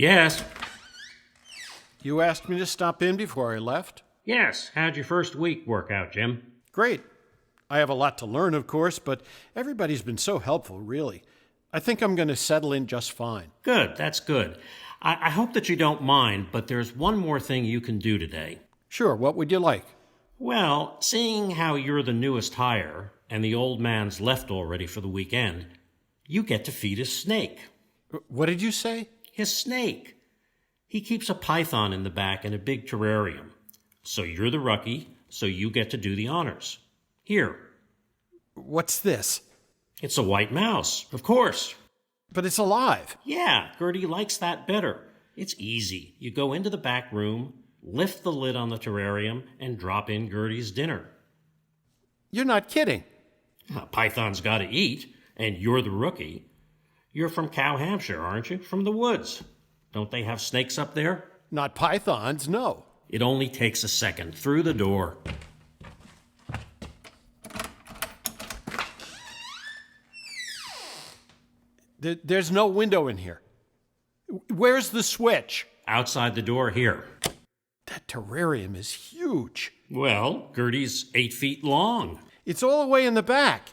Yes. You asked me to stop in before I left? Yes. How'd your first week work out, Jim? Great. I have a lot to learn, of course, but everybody's been so helpful, really. I think I'm going to settle in just fine. Good. That's good. I hope that you don't mind, but there's one more thing you can do today. Sure. What would you like? Well, seeing how you're the newest hire and the old man's left already for the weekend, you get to feed his snake. What did you say? His snake. He keeps a python in the back in a big terrarium. So you're the rookie, so you get to do the honors. Here. What's this? It's a white mouse, of course. But it's alive. Yeah, Gertie likes that better. It's easy. You go into the back room, lift the lid on the terrarium, and drop in Gertie's dinner. You're not kidding. Python's got to eat, and you're the rookie. You're from Cow Hampshire, aren't you? From the woods. Don't they have snakes up there? Not pythons, no. It only takes a second. Through the door. There's no window in here. Where's the switch? Outside the door here. That terrarium is huge. Well, Gertie's 8 feet long. It's all the way in the back.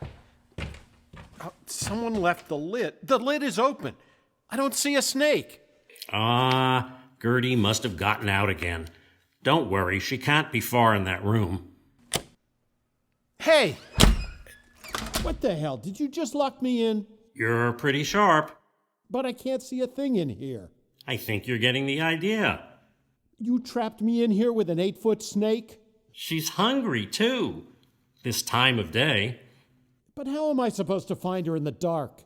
Oh, someone left the lid. The lid is open. I don't see a snake. Gertie must have gotten out again. Don't worry, she can't be far in that room. Hey! What the hell? Did you just lock me in? You're pretty sharp. But I can't see a thing in here. I think you're getting the idea. You trapped me in here with an 8-foot snake? She's hungry, too. This time of day. But how am I supposed to find her in the dark?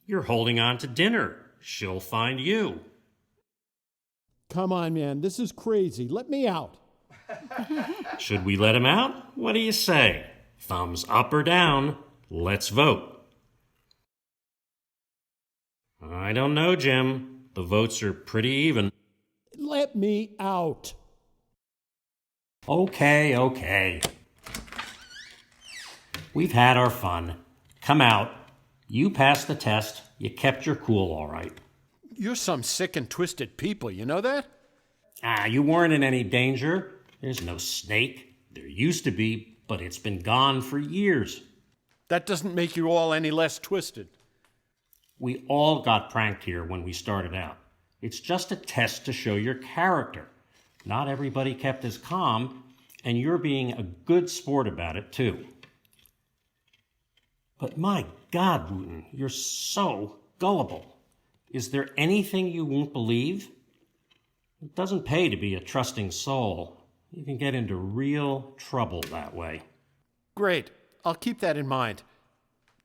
You're holding on to dinner. She'll find you. Come on, man. This is crazy. Let me out. Should we let him out? What do you say? Thumbs up or down? Let's vote. I don't know, Jim. The votes are pretty even. Let me out. Okay. We've had our fun. Come out. You passed the test. You kept your cool all right. You're some sick and twisted people, you know that? You weren't in any danger. There's no snake. There used to be, but it's been gone for years. That doesn't make you all any less twisted. We all got pranked here when we started out. It's just a test to show your character. Not everybody kept as calm, and you're being a good sport about it, too. But my God, Wooten, you're so gullible. Is there anything you won't believe? It doesn't pay to be a trusting soul. You can get into real trouble that way. Great. I'll keep that in mind.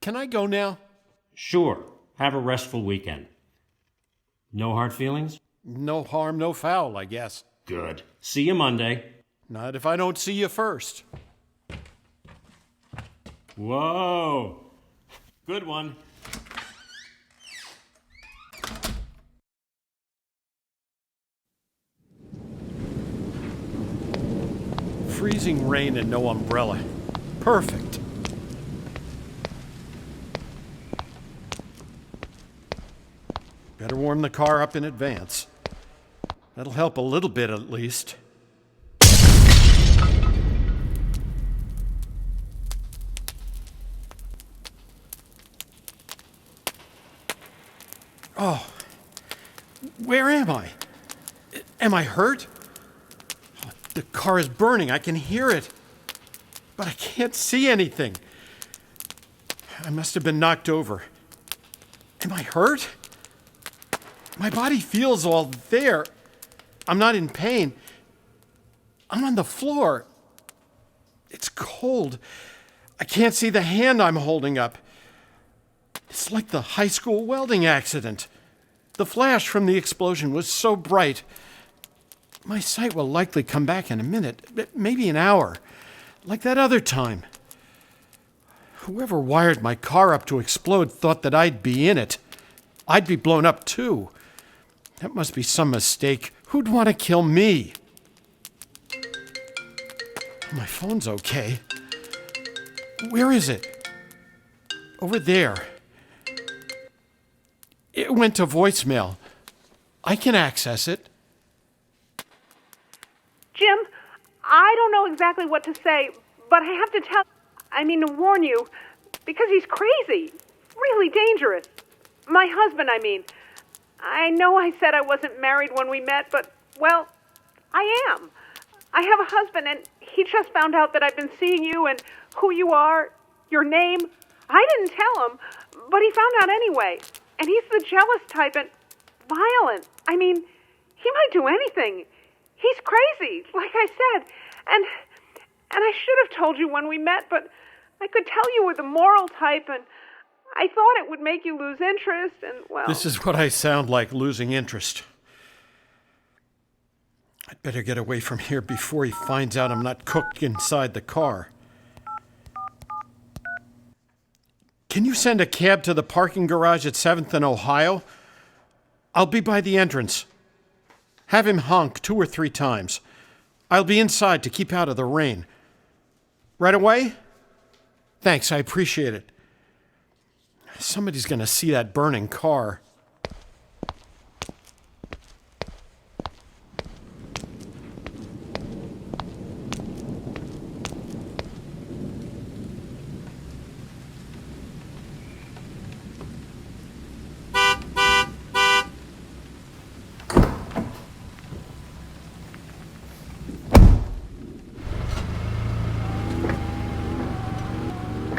Can I go now? Sure. Have a restful weekend. No hard feelings? No harm, no foul, I guess. Good. See you Monday. Not if I don't see you first. Whoa. Good one. Freezing rain and no umbrella. Perfect. Better warm the car up in advance. That'll help a little bit at least. Oh, where am I? Am I hurt? Oh, the car is burning. I can hear it. But I can't see anything. I must have been knocked over. Am I hurt? My body feels all there. I'm not in pain. I'm on the floor. It's cold. I can't see the hand I'm holding up. It's like the high school welding accident. The flash from the explosion was so bright. My sight will likely come back in a minute, maybe an hour, like that other time. Whoever wired my car up to explode thought that I'd be in it. I'd be blown up too. That must be some mistake. Who'd want to kill me? My phone's okay. Where is it? Over there. It went to voicemail. I can access it. Jim, I don't know exactly what to say, but I have to to warn you, because he's crazy, really dangerous. My husband, I mean. I know I said I wasn't married when we met, but, well, I am. I have a husband, and he just found out that I've been seeing you and who you are, your name. I didn't tell him, but he found out anyway. And he's the jealous type and violent. I mean, he might do anything. He's crazy, like I said. And I should have told you when we met, but I could tell you were the moral type, and I thought it would make you lose interest, and, well... This is what I sound like, losing interest. I'd better get away from here before he finds out I'm not cooked inside the car. Can you send a cab to the parking garage at 7th and Ohio? I'll be by the entrance. Have him honk 2 or 3 times. I'll be inside to keep out of the rain. Right away? Thanks, I appreciate it. Somebody's going to see that burning car.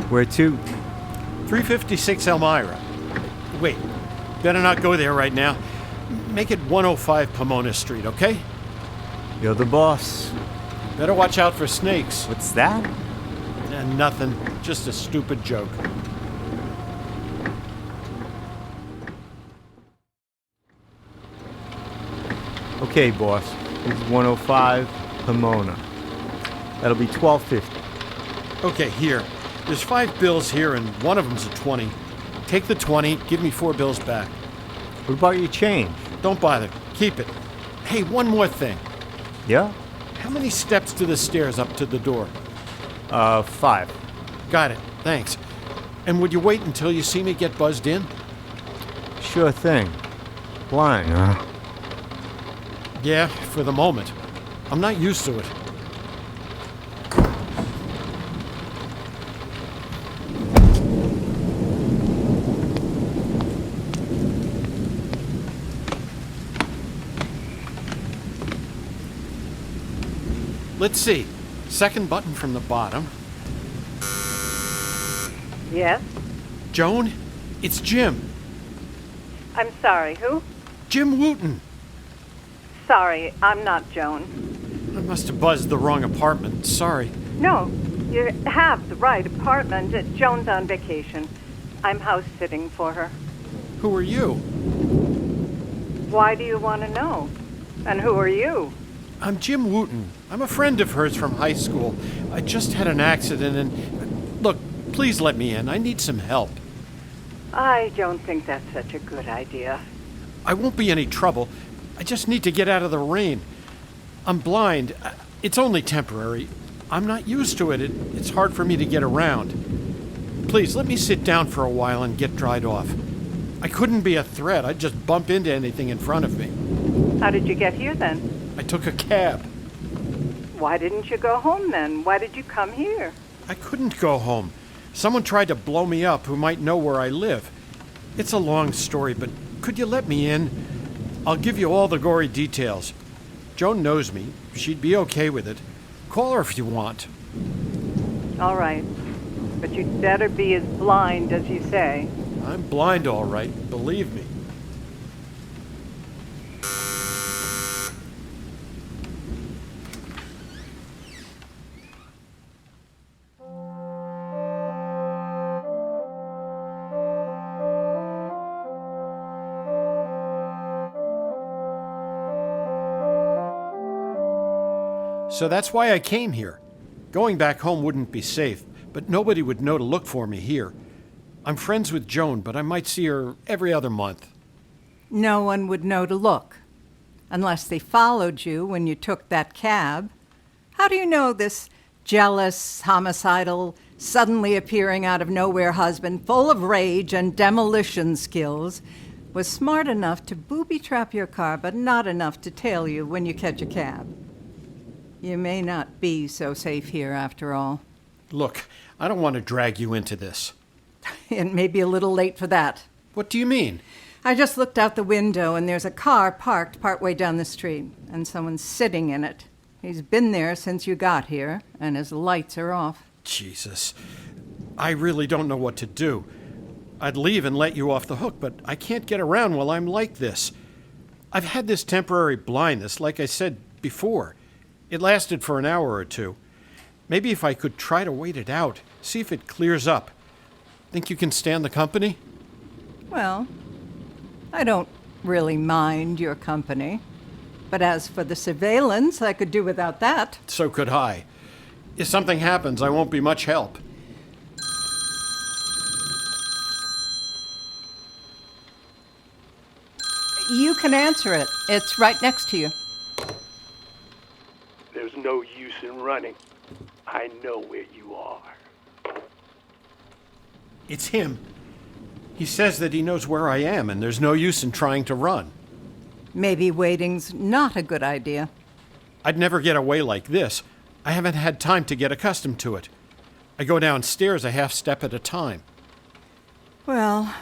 Where to? 356 Elmira. Wait, better not go there right now. Make it 105 Pomona Street, okay? You're the boss. Better watch out for snakes. What's that? Nothing, just a stupid joke. Okay, boss. This is 105 Pomona. That'll be $12.50. Okay, here. There's 5 bills here, and one of them's a 20. Take the 20, give me 4 bills back. What about your change? Don't bother. Keep it. Hey, one more thing. Yeah? How many steps to the stairs up to the door? 5. Got it. Thanks. And would you wait until you see me get buzzed in? Sure thing. Blind, huh? Yeah, for the moment. I'm not used to it. Let's see. Second button from the bottom. Yes? Joan, it's Jim. I'm sorry, who? Jim Wooten. Sorry, I'm not Joan. I must have buzzed the wrong apartment. Sorry. No, you have the right apartment. Joan's on vacation. I'm house sitting for her. Who are you? Why do you want to know? And who are you? I'm Jim Wooten. I'm a friend of hers from high school. I just had an accident and... Look, please let me in. I need some help. I don't think that's such a good idea. I won't be any trouble. I just need to get out of the rain. I'm blind. It's only temporary. I'm not used to it. It's hard for me to get around. Please, let me sit down for a while and get dried off. I couldn't be a threat. I'd just bump into anything in front of me. How did you get here then? I took a cab. Why didn't you go home then? Why did you come here? I couldn't go home. Someone tried to blow me up who might know where I live. It's a long story, but could you let me in? I'll give you all the gory details. Joan knows me. She'd be okay with it. Call her if you want. All right. But you'd better be as blind as you say. I'm blind, all right. Believe me. So that's why I came here. Going back home wouldn't be safe, but nobody would know to look for me here. I'm friends with Joan, but I might see her every other month. No one would know to look, unless they followed you when you took that cab. How do you know this jealous, homicidal, suddenly appearing out of nowhere husband, full of rage and demolition skills, was smart enough to booby-trap your car, but not enough to tail you when you catch a cab. You may not be so safe here after all. Look, I don't want to drag you into this. It may be a little late for that. What do you mean? I just looked out the window, and there's a car parked partway down the street, and someone's sitting in it. He's been there since you got here, and his lights are off. Jesus. I really don't know what to do. I'd leave and let you off the hook, but I can't get around while I'm like this. I've had this temporary blindness, like I said before. It lasted for an hour or two. Maybe if I could try to wait it out, see if it clears up. Think you can stand the company? Well, I don't really mind your company. But as for the surveillance, I could do without that. So could I. If something happens, I won't be much help. You can answer it. It's right next to you. There's no use in running. I know where you are. It's him. He says that he knows where I am, and there's no use in trying to run. Maybe waiting's not a good idea. I'd never get away like this. I haven't had time to get accustomed to it. I go downstairs a half step at a time. Well,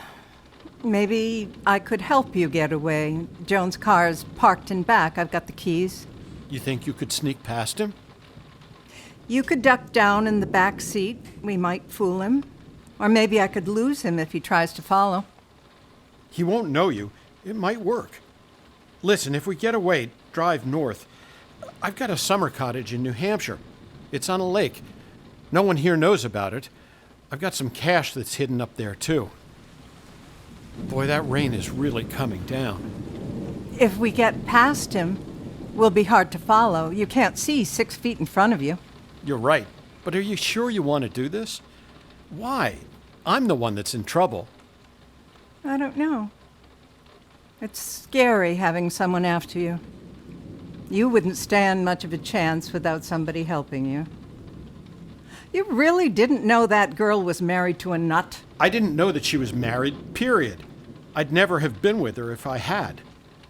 maybe I could help you get away. Joan's car's parked in back. I've got the keys. You think you could sneak past him? You could duck down in the back seat. We might fool him. Or maybe I could lose him if he tries to follow. He won't know you. It might work. Listen, if we get away, drive north. I've got a summer cottage in New Hampshire. It's on a lake. No one here knows about it. I've got some cash that's hidden up there, too. Boy, that rain is really coming down. If we get past him, we'll be hard to follow. You can't see 6 feet in front of you. You're right. But are you sure you want to do this? Why? I'm the one that's in trouble. I don't know. It's scary having someone after you. You wouldn't stand much of a chance without somebody helping you. You really didn't know that girl was married to a nut? I didn't know that she was married, period. I'd never have been with her if I had.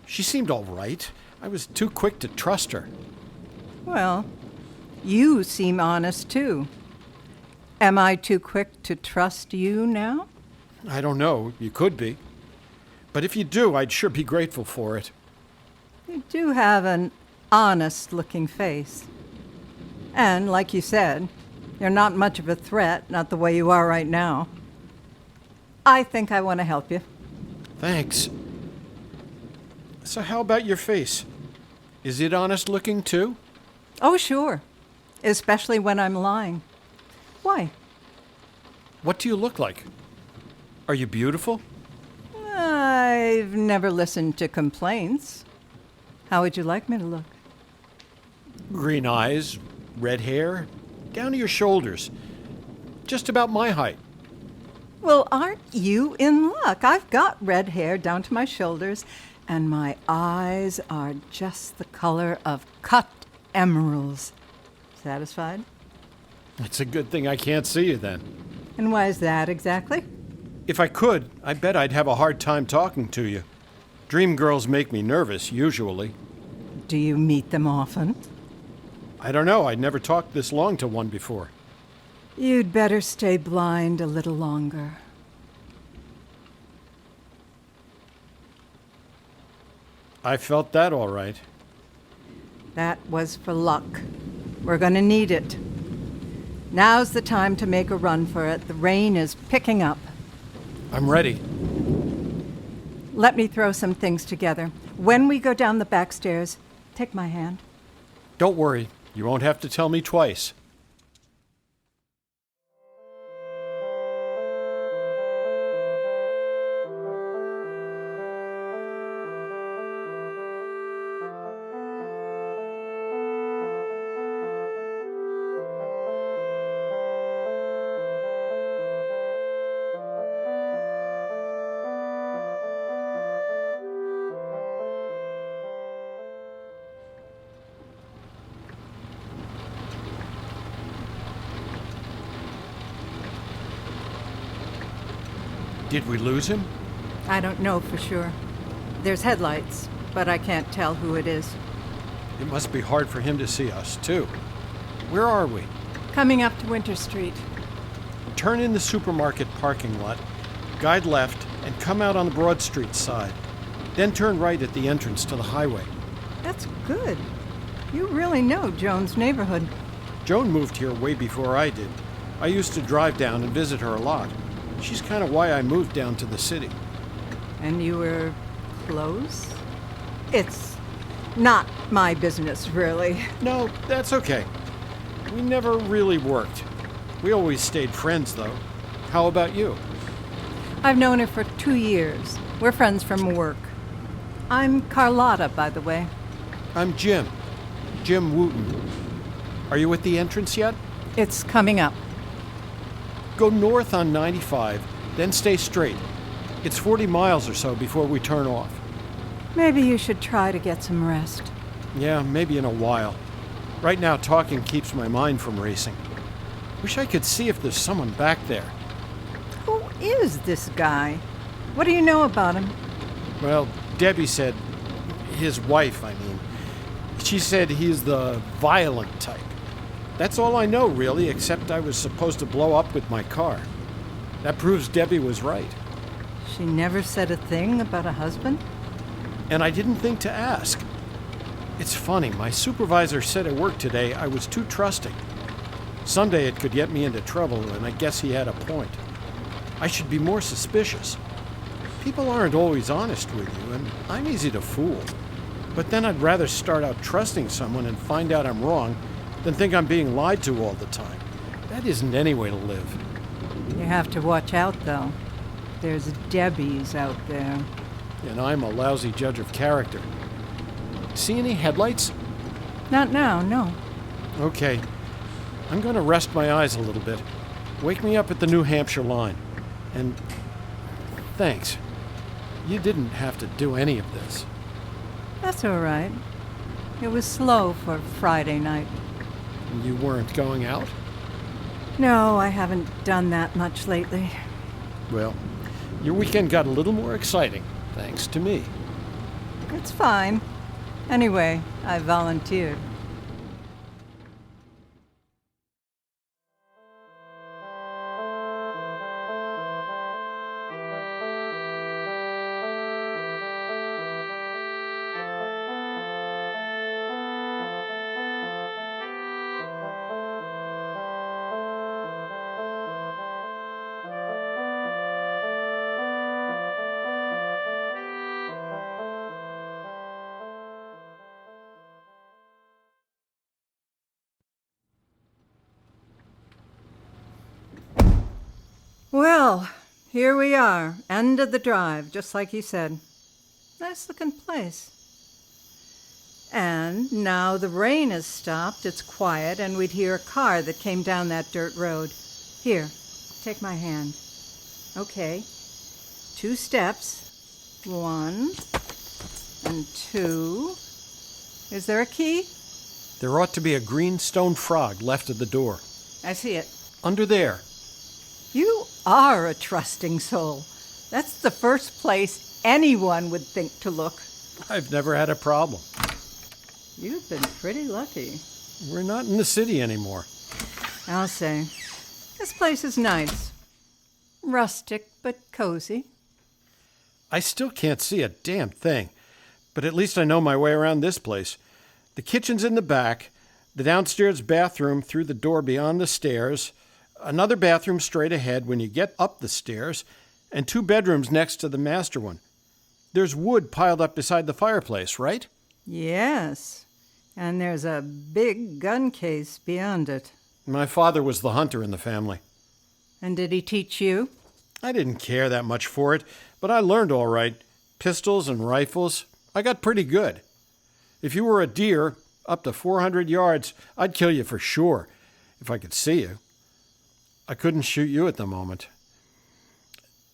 She seemed all right. I was too quick to trust her. Well, you seem honest, too. Am I too quick to trust you now? I don't know. You could be. But if you do, I'd sure be grateful for it. You do have an honest-looking face. And, like you said, you're not much of a threat, not the way you are right now. I think I want to help you. Thanks. So how about your face? Is it honest-looking, too? Oh, sure. Especially when I'm lying. Why? What do you look like? Are you beautiful? I've never listened to complaints. How would you like me to look? Green eyes, red hair, down to your shoulders. Just about my height. Well, aren't you in luck? I've got red hair down to my shoulders, and my eyes are just the color of cut emeralds. Satisfied? It's a good thing I can't see you then. And why is that exactly? If I could, I bet I'd have a hard time talking to you. Dream girls make me nervous, usually. Do you meet them often? I don't know. I'd never talked this long to one before. You'd better stay blind a little longer. I felt that all right. That was for luck. We're going to need it. Now's the time to make a run for it. The rain is picking up. I'm ready. Let me throw some things together. When we go down the back stairs, take my hand. Don't worry. You won't have to tell me twice. Did we lose him? I don't know for sure. There's headlights, but I can't tell who it is. It must be hard for him to see us, too. Where are we? Coming up to Winter Street. Turn in the supermarket parking lot, guide left, and come out on the Broad Street side. Then turn right at the entrance to the highway. That's good. You really know Joan's neighborhood. Joan moved here way before I did. I used to drive down and visit her a lot. She's kind of why I moved down to the city. And you were close? It's not my business, really. No, that's okay. We never really worked. We always stayed friends, though. How about you? I've known her for 2 years. We're friends from work. I'm Carlotta, by the way. I'm Jim. Jim Wooten. Are you at the entrance yet? It's coming up. Go north on 95, then stay straight. It's 40 miles or so before we turn off. Maybe you should try to get some rest. Yeah, maybe in a while. Right now, talking keeps my mind from racing. Wish I could see if there's someone back there. Who is this guy? What do you know about him? Well, Debbie said, his wife, I mean. She said he's the violent type. That's all I know, really, except I was supposed to blow up with my car. That proves Debbie was right. She never said a thing about a husband? And I didn't think to ask. It's funny, my supervisor said at work today I was too trusting. Someday it could get me into trouble, and I guess he had a point. I should be more suspicious. People aren't always honest with you, and I'm easy to fool. But then I'd rather start out trusting someone and find out I'm wrong than think I'm being lied to all the time. That isn't any way to live. You have to watch out, though. There's Debbies out there. And I'm a lousy judge of character. See any headlights? Not now, no. Okay. I'm going to rest my eyes a little bit. Wake me up at the New Hampshire line. And thanks. You didn't have to do any of this. That's all right. It was slow for Friday night. You weren't going out? No, I haven't done that much lately. Well, your weekend got a little more exciting, thanks to me. It's fine. Anyway, I volunteered. Well, here we are, end of the drive, just like you said. Nice looking place. And now the rain has stopped, it's quiet, and we'd hear a car that came down that dirt road. Here, take my hand. Okay. 2 steps. 1 and 2. Is there a key? There ought to be a green stone frog left at the door. I see it. Under there. You are a trusting soul. That's the first place anyone would think to look. I've never had a problem. You've been pretty lucky. We're not in the city anymore. I'll say. This place is nice. Rustic, but cozy. I still can't see a damn thing, but at least I know my way around this place. The kitchen's in the back, the downstairs bathroom through the door beyond the stairs, another bathroom straight ahead when you get up the stairs, and 2 bedrooms next to the master one. There's wood piled up beside the fireplace, right? Yes. And there's a big gun case beyond it. My father was the hunter in the family. And did he teach you? I didn't care that much for it, but I learned all right. Pistols and rifles. I got pretty good. If you were a deer, up to 400 yards, I'd kill you for sure, if I could see you. I couldn't shoot you at the moment.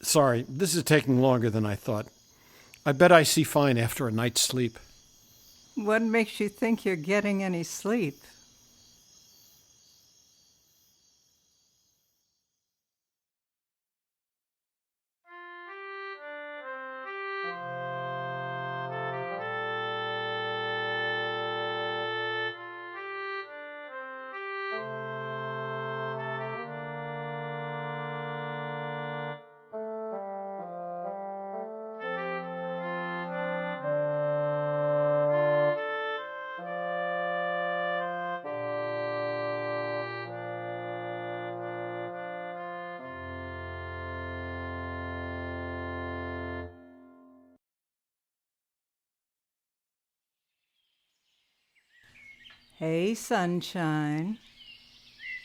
Sorry, this is taking longer than I thought. I bet I see fine after a night's sleep. What makes you think you're getting any sleep? Hey, sunshine.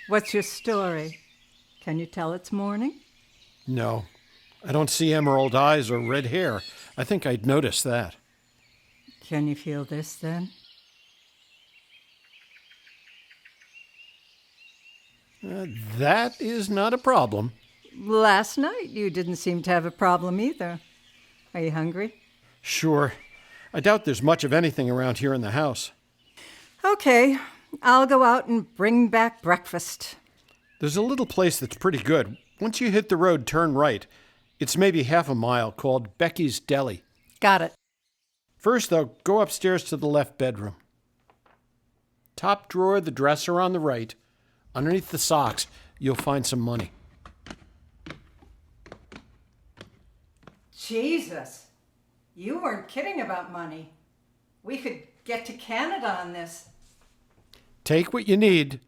What's your story? Can you tell it's morning? No, I don't see emerald eyes or red hair. I think I'd notice that. Can you feel this, then? That is not a problem. Last night, you didn't seem to have a problem either. Are you hungry? Sure. I doubt there's much of anything around here in the house. Okay, I'll go out and bring back breakfast. There's a little place that's pretty good. Once you hit the road, turn right. It's maybe half a mile, called Becky's Deli. Got it. First, though, go upstairs to the left bedroom. Top drawer, the dresser on the right. Underneath the socks, you'll find some money. Jesus, you weren't kidding about money. We could get to Canada on this. Take what you need.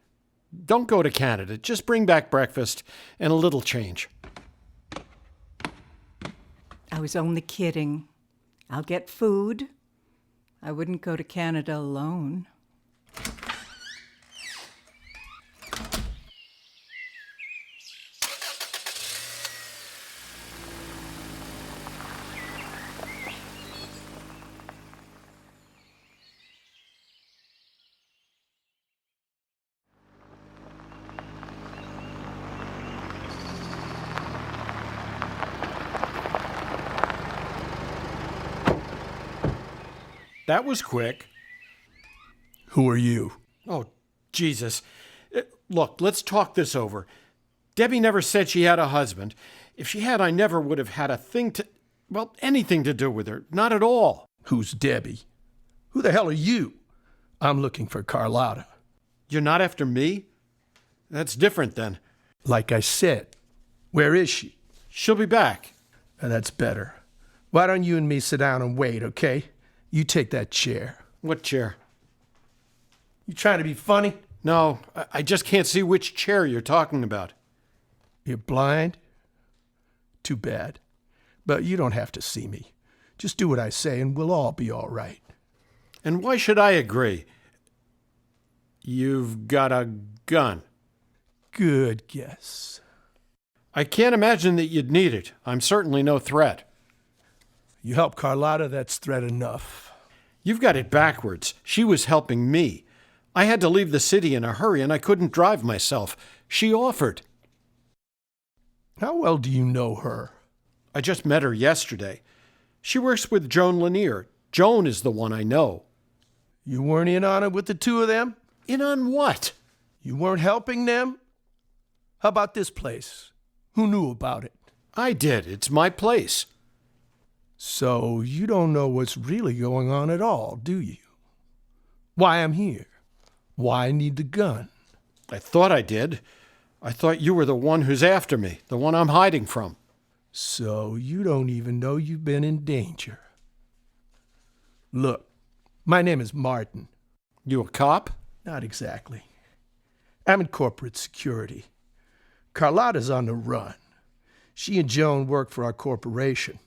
Don't go to Canada. Just bring back breakfast and a little change. I was only kidding. I'll get food. I wouldn't go to Canada alone. That was quick. Who are you? Oh, Jesus. Look, let's talk this over. Debbie never said she had a husband. If she had, I never would have had anything to do with her. Not at all. Who's Debbie? Who the hell are you? I'm looking for Carlotta. You're not after me? That's different then. Like I said, where is she? She'll be back. That's better. Why don't you and me sit down and wait, okay? You take that chair. What chair? You trying to be funny? No, I just can't see which chair you're talking about. You're blind? Too bad. But you don't have to see me. Just do what I say and we'll all be all right. And why should I agree? You've got a gun. Good guess. I can't imagine that you'd need it. I'm certainly no threat. You help Carlotta, that's threat enough. You've got it backwards. She was helping me. I had to leave the city in a hurry and I couldn't drive myself. She offered. How well do you know her? I just met her yesterday. She works with Joan Lanier. Joan is the one I know. You weren't in on it with the two of them? In on what? You weren't helping them? How about this place? Who knew about it? I did. It's my place. So you don't know what's really going on at all, do you? Why I'm here? Why I need the gun? I thought I did. I thought you were the one who's after me, the one I'm hiding from. So you don't even know you've been in danger. Look, my name is Martin. You a cop? Not exactly. I'm in corporate security. Carlotta's on the run. She and Joan work for our corporation.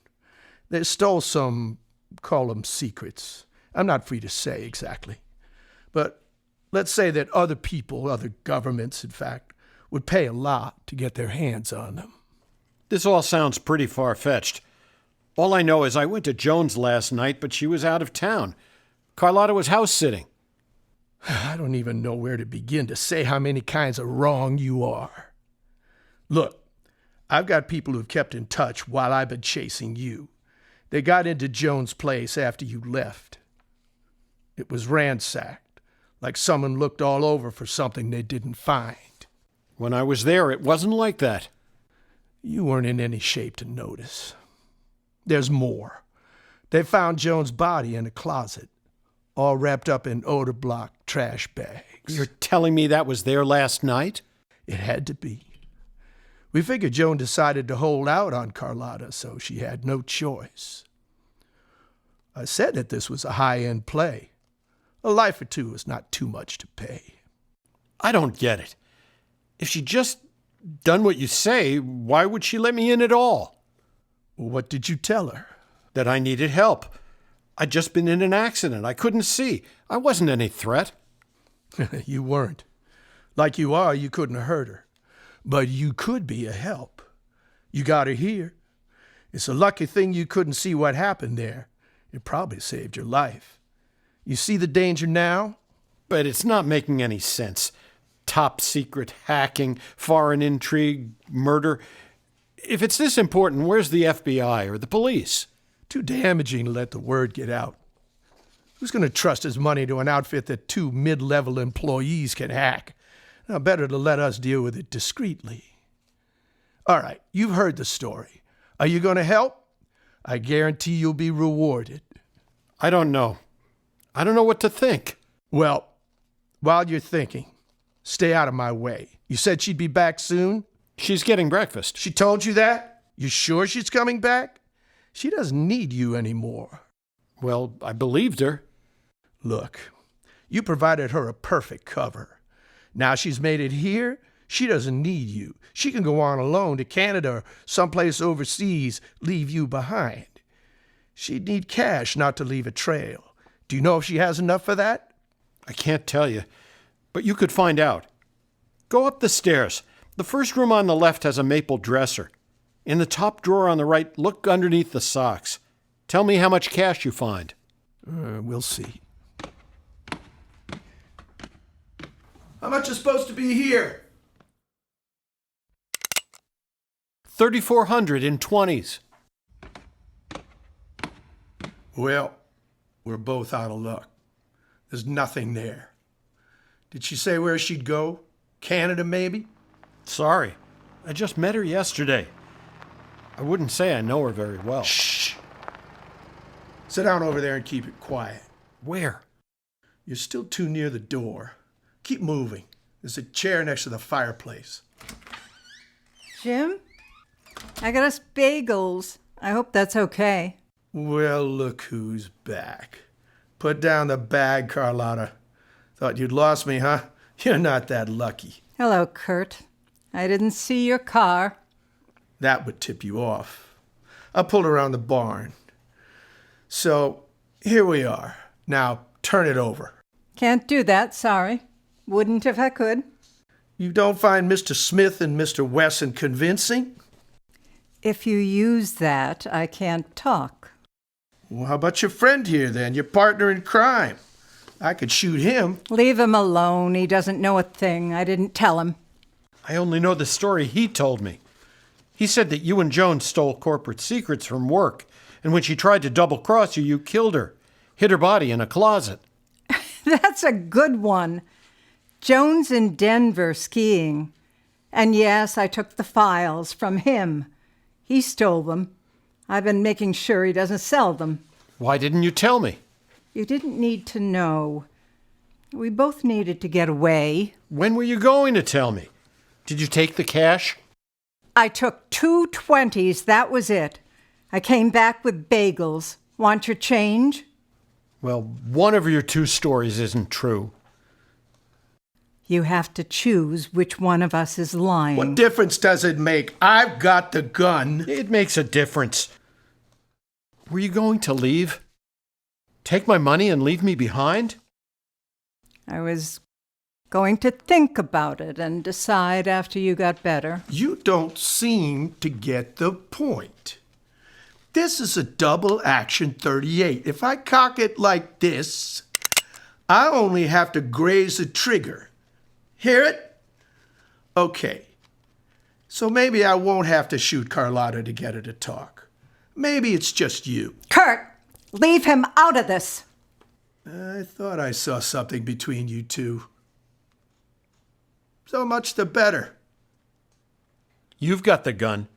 They stole some, call them secrets. I'm not free to say exactly. But let's say that other people, other governments, in fact, would pay a lot to get their hands on them. This all sounds pretty far-fetched. All I know is I went to Joan's last night, but she was out of town. Carlotta was house-sitting. I don't even know where to begin to say how many kinds of wrong you are. Look, I've got people who've kept in touch while I've been chasing you. They got into Joan's place after you left. It was ransacked, like someone looked all over for something they didn't find. When I was there, it wasn't like that. You weren't in any shape to notice. There's more. They found Joan's body in a closet, all wrapped up in odor block trash bags. You're telling me that was there last night? It had to be. We figured Joan decided to hold out on Carlotta, so she had no choice. I said that this was a high-end play. A life or two is not too much to pay. I don't get it. If she'd just done what you say, why would she let me in at all? What did you tell her? That I needed help. I'd just been in an accident. I couldn't see. I wasn't any threat. You weren't. Like you are, you couldn't have hurt her. But you could be a help. You got her here. It's a lucky thing you couldn't see what happened there. It probably saved your life. You see the danger now? But it's not making any sense. Top secret hacking, foreign intrigue, murder. If it's this important, where's the FBI or the police? Too damaging to let the word get out. Who's going to trust his money to an outfit that 2 mid-level employees can hack? Now, better to let us deal with it discreetly. All right, you've heard the story. Are you going to help? I guarantee you'll be rewarded. I don't know. I don't know what to think. Well, while you're thinking, stay out of my way. You said she'd be back soon? She's getting breakfast. She told you that? You sure she's coming back? She doesn't need you anymore. Well, I believed her. Look, you provided her a perfect cover. Now she's made it here, she doesn't need you. She can go on alone to Canada or someplace overseas, leave you behind. She'd need cash not to leave a trail. Do you know if she has enough for that? I can't tell you, but you could find out. Go up the stairs. The first room on the left has a maple dresser. In the top drawer on the right, look underneath the socks. Tell me how much cash you find. We'll see. How much is supposed to be here? 3,400 in 20s. Well, we're both out of luck. There's nothing there. Did she say where she'd go? Canada, maybe? Sorry. I just met her yesterday. I wouldn't say I know her very well. Shh. Sit down over there and keep it quiet. Where? You're still too near the door. Keep moving. There's a chair next to the fireplace. Jim? I got us bagels. I hope that's okay. Well, look who's back. Put down the bag, Carlotta. Thought you'd lost me, huh? You're not that lucky. Hello, Kurt. I didn't see your car. That would tip you off. I pulled around the barn. So, here we are. Now, turn it over. Can't do that, sorry. Wouldn't if I could. You don't find Mr. Smith and Mr. Wesson convincing? If you use that, I can't talk. Well, how about your friend here, then? Your partner in crime. I could shoot him. Leave him alone. He doesn't know a thing. I didn't tell him. I only know the story he told me. He said that you and Joan stole corporate secrets from work, and when she tried to double-cross you, you killed her, hid her body in a closet. That's a good one. Joan's in Denver skiing. And yes, I took the files from him. He stole them. I've been making sure he doesn't sell them. Why didn't you tell me? You didn't need to know. We both needed to get away. When were you going to tell me? Did you take the cash? I took 2 20s, that was it. I came back with bagels. Want your change? Well, one of your 2 stories isn't true. You have to choose which one of us is lying. What difference does it make? I've got the gun. It makes a difference. Were you going to leave? Take my money and leave me behind? I was going to think about it and decide after you got better. You don't seem to get the point. This is a double action .38. If I cock it like this, I only have to graze the trigger. Hear it? Okay. So maybe I won't have to shoot Carlotta to get her to talk. Maybe it's just you. Kurt, leave him out of this. I thought I saw something between you two. So much the better. You've got the gun,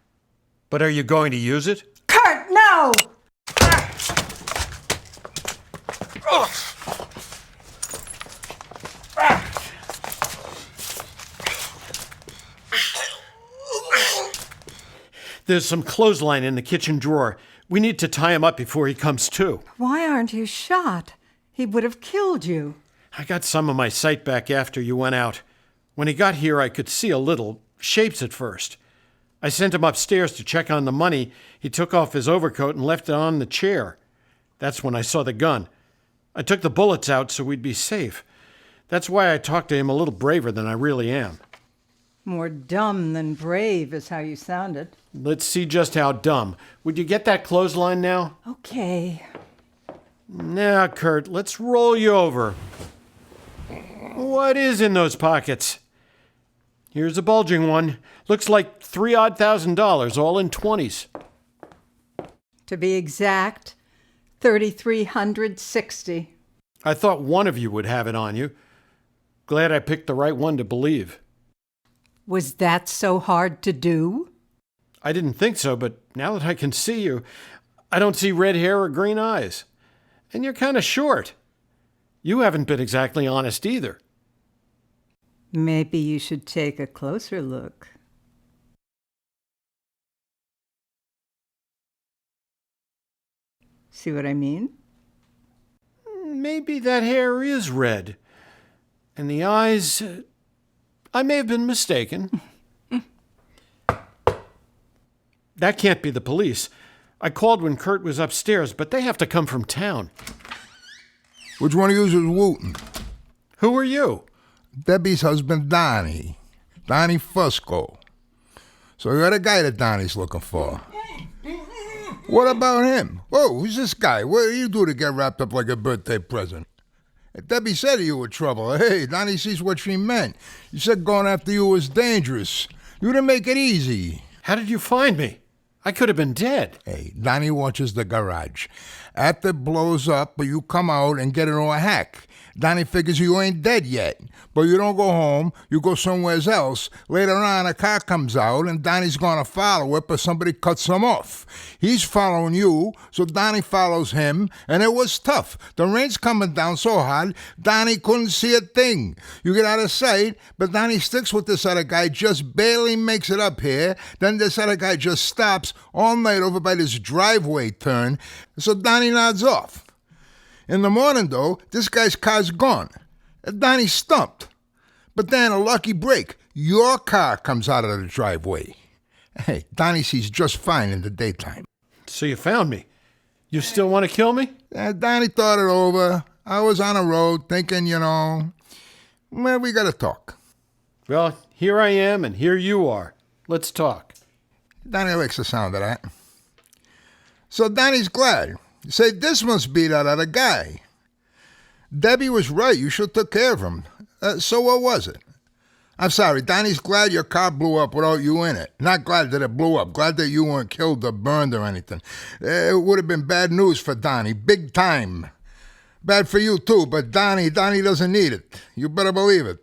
but are you going to use it? Kurt, no! There's some clothesline in the kitchen drawer. We need to tie him up before he comes to. Why aren't you shot? He would have killed you. I got some of my sight back after you went out. When he got here, I could see a little, shapes at first. I sent him upstairs to check on the money. He took off his overcoat and left it on the chair. That's when I saw the gun. I took the bullets out so we'd be safe. That's why I talked to him a little braver than I really am. More dumb than brave is how you sounded. Let's see just how dumb. Would you get that clothesline now? Okay. Now, Kurt, let's roll you over. What is in those pockets? Here's a bulging one. Looks like $3,000, all in 20s. To be exact, 3,360. I thought one of you would have it on you. Glad I picked the right one to believe. Was that so hard to do? I didn't think so, but now that I can see you, I don't see red hair or green eyes. And you're kind of short. You haven't been exactly honest either. Maybe you should take a closer look. See what I mean? Maybe that hair is red. And the eyes... I may have been mistaken. That can't be the police. I called when Kurt was upstairs, but they have to come from town. Which one of you is Wooten? Who are you? Debbie's husband, Donnie. Donnie Fusco. So you're the guy that Donnie's looking for. What about him? Whoa, who's this guy? What do you do to get wrapped up like a birthday present? Debbie said you were trouble. Hey, Donnie sees what she meant. You said going after you was dangerous. You didn't make it easy. How did you find me? I could have been dead. Hey, Donnie watches the garage. After it blows up, you come out and get into a hack. Donnie figures you ain't dead yet, but you don't go home, you go somewhere else. Later on, a car comes out, and Donnie's gonna follow it, but somebody cuts him off. He's following you, so Donnie follows him, and it was tough. The rain's coming down so hard, Donnie couldn't see a thing. You get out of sight, but Donnie sticks with this other guy, just barely makes it up here. Then this other guy just stops all night over by this driveway turn, so Donnie nods off. In the morning, though, this guy's car's gone. Donnie's stumped. But then, a lucky break, your car comes out of the driveway. Hey, Donnie sees just fine in the daytime. So you found me. You still want to kill me? Donnie thought it over. I was on the road thinking, well, we gotta talk. Well, here I am, and here you are. Let's talk. Donnie likes the sound of that. So Donnie's glad. You say, this must be that other guy. Debbie was right. You should have took care of him. So what was it? I'm sorry. Donnie's glad your car blew up without you in it. Not glad that it blew up. Glad that you weren't killed or burned or anything. It would have been bad news for Donnie. Big time. Bad for you, too. But Donnie doesn't need it. You better believe it.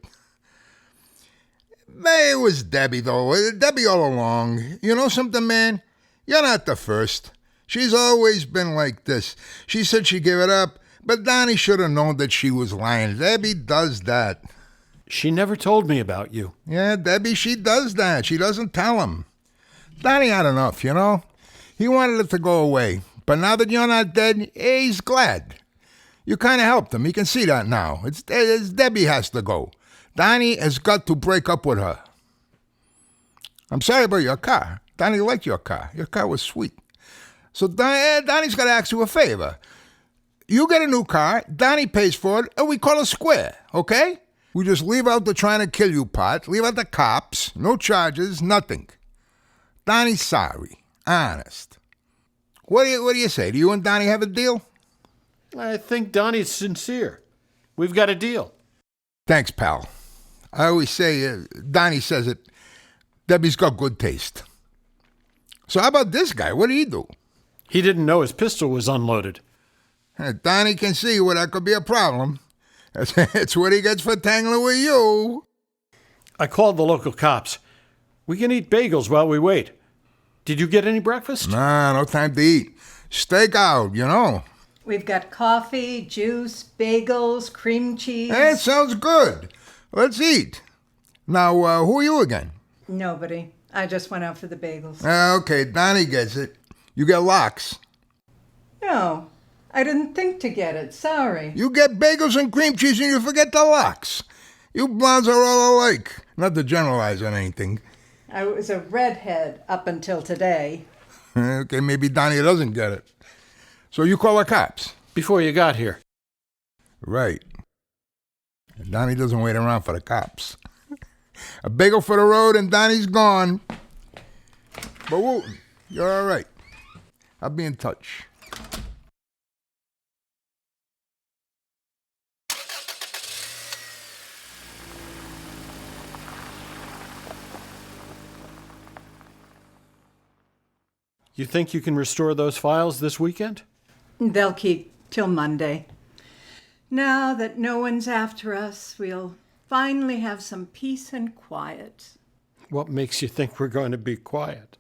It was Debbie, though. Debbie all along. You know something, man? You're not the first. She's always been like this. She said she'd give it up, but Donnie should have known that she was lying. Debbie does that. She never told me about you. Yeah, Debbie, she does that. She doesn't tell him. Donnie had enough, He wanted it to go away. But now that you're not dead, he's glad. You kind of helped him. He can see that now. It's Debbie has to go. Donnie has got to break up with her. I'm sorry about your car. Donnie liked your car. Your car was sweet. So Donnie's got to ask you a favor. You get a new car, Donnie pays for it, and we call it square, okay? We just leave out the trying to kill you part, leave out the cops, no charges, nothing. Donnie's sorry, honest. What do you say? Do you and Donnie have a deal? I think Donnie's sincere. We've got a deal. Thanks, pal. I always say, Donnie says it, Debbie's got good taste. So how about this guy? What did he do? He didn't know his pistol was unloaded. Donnie can see where that could be a problem. It's what he gets for tangling with you. I called the local cops. We can eat bagels while we wait. Did you get any breakfast? Nah, no time to eat. Steak out, We've got coffee, juice, bagels, cream cheese. Hey, it sounds good. Let's eat. Now, who are you again? Nobody. I just went out for the bagels. Okay, Donnie gets it. You get locks. No, I didn't think to get it. Sorry. You get bagels and cream cheese and you forget the locks. You blondes are all alike. Not to generalize on anything. I was a redhead up until today. Okay, maybe Donnie doesn't get it. So you call the cops? Before you got here. Right. And Donnie doesn't wait around for the cops. A bagel for the road and Donnie's gone. But Wooten, you're all right. I'll be in touch. You think you can restore those files this weekend? They'll keep till Monday. Now that no one's after us, we'll finally have some peace and quiet. What makes you think we're going to be quiet?